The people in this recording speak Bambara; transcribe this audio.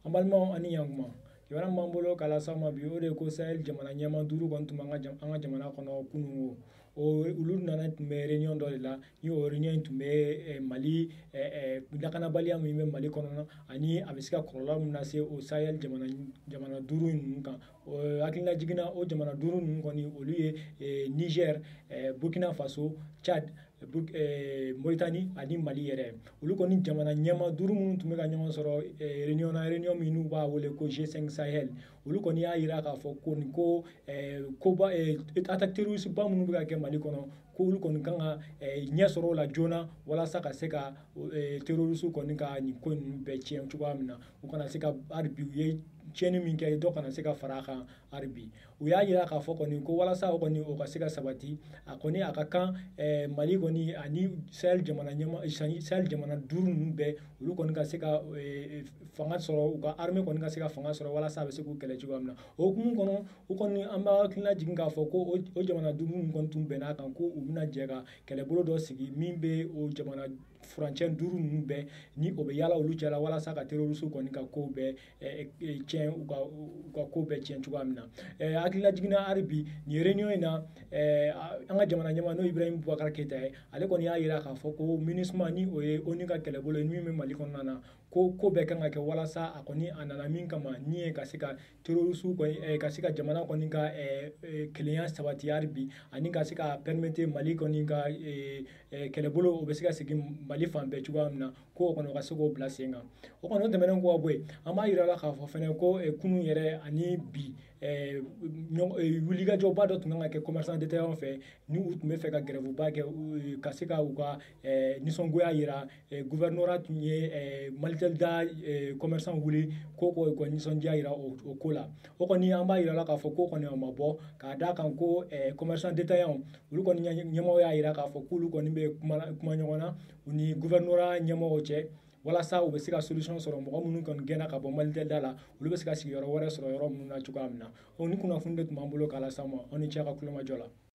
An balimaw ani ɲankuma kibaruya b'an bolo k'a las'aw ma bi o de ye ko Sahel jamana ɲɛma duuru kɔni tun b'an ka jamana kɔnɔ kunungo olu nana tun bɛ réunion dɔ de la ni o réunion tun bɛ Mali lakanabaliya min bɛ Mali kɔnɔ ani a bɛ se ka kɔlɔlɔ min lase o Sahel jamana duuru ninnu kan hakilina jiginna o jamana duuru ninnu kɔni olu ye Niger, Burkina Faso, Tchad, Mauritanie ani Mali yɛrɛ olu kɔni jamana ɲɛma duuru minnu tun bɛ ka ɲɔgɔn sɔrɔ réunion min n'u b'a wele ko G5 Sahel olu kɔni y'a jira k'a fɔ ko attaque terroriste ba minnu bɛ ka kɛ Mali kɔnɔ ko olu kɔni kan ka ɲɛ sɔrɔ o la joona walasa ka se ka terroriste kɔni ka nin ko ninnu bɛɛ tiɲɛ cogoya min na u kana se ka hali bi u ye tiɲɛni min kɛ dɔ kana se ka fara a kan hali bi u y'a jira k'a fɔ kɔni ko walasa o ka se ka sabati a ka kan Mali kɔni ani Sahel jamana duuru ninnu bɛɛ olu kɔni ka se ka fanga sɔrɔ u ka armée kɔni ka se ka fanga sɔrɔ walasa a bɛ se k'u kɛlɛ cogoya min na o hukumu kɔnɔ u kɔni an b'a hakilina jigin k'a fɔ ko o jamana duuru ninnu kɔni tun bɛnn'a kan ko u bɛna jɛ ka kɛlɛbolo dɔ sigi min bɛ o jamana furancɛ duuru ninnu bɛɛ ni o bɛ yala olu cɛla walasa ka terroriste kɔni ka ko bɛɛ tiɲɛ u ka ko bɛɛ tiɲɛ cogoya min na hakilina jiginna hali bi nin réunion in na an ka jamana ɲɛmaa n'o ye Ibrahim Boubacar Keita ye ale kɔni y'a jira k'a fɔ ko MINUSMA ni o ye ONU ka kɛlɛbolo ye min bɛ Mali kɔnɔna na ko bɛɛ kan ka kɛ walasa a nana min kama ni ye ka se ka terroriste ka se ka jamana kɔni ka kelenya sabati hali bi ani ka se ka permettre Mali kɔni ka kɛlɛbolo o bɛ se ka segin Mali fan bɛɛ cogoya min na ko o kɔni o ka se k'o bila sen kan o kɔni o tɛmɛnen kɔ ka bɔ yen an b'a jira la k'a fɔ fɛnɛ ko kunun yɛrɛ ani bi wulikajɔba dɔ tun kan ka kɛ commerçant détaillant fɛ ni u tun bɛ fɛ ka grèveba kɛ ka se ka u ka nisɔngoya jira gouvernorat tun ye Malitel da commerçant wuli ko ka nisɔndiya jira o ko la o kɔni an b'a jira la k'a fɔ ko kɔni a ma bɔ k'a d'a kan ko commerçant détaillant olu kɔni ɲɛmɔgɔ y'a jira k'a fɔ k'olu kɔni bɛ kuma ɲɔgɔn na u ni gouvernorat ɲɛmɔgɔw cɛ walasa u bɛ se ka solution sɔrɔ mɔgɔ minnu kɔni gɛnna ka bɔ Malitel da la olu bɛ se ka sigiyɔrɔ wɛrɛ sɔrɔ yɔrɔ minnu na cogoya min na ni kunnafoni de tun b'an bolo k'a las'aw ma aw ni ce a ka kulomajɔ la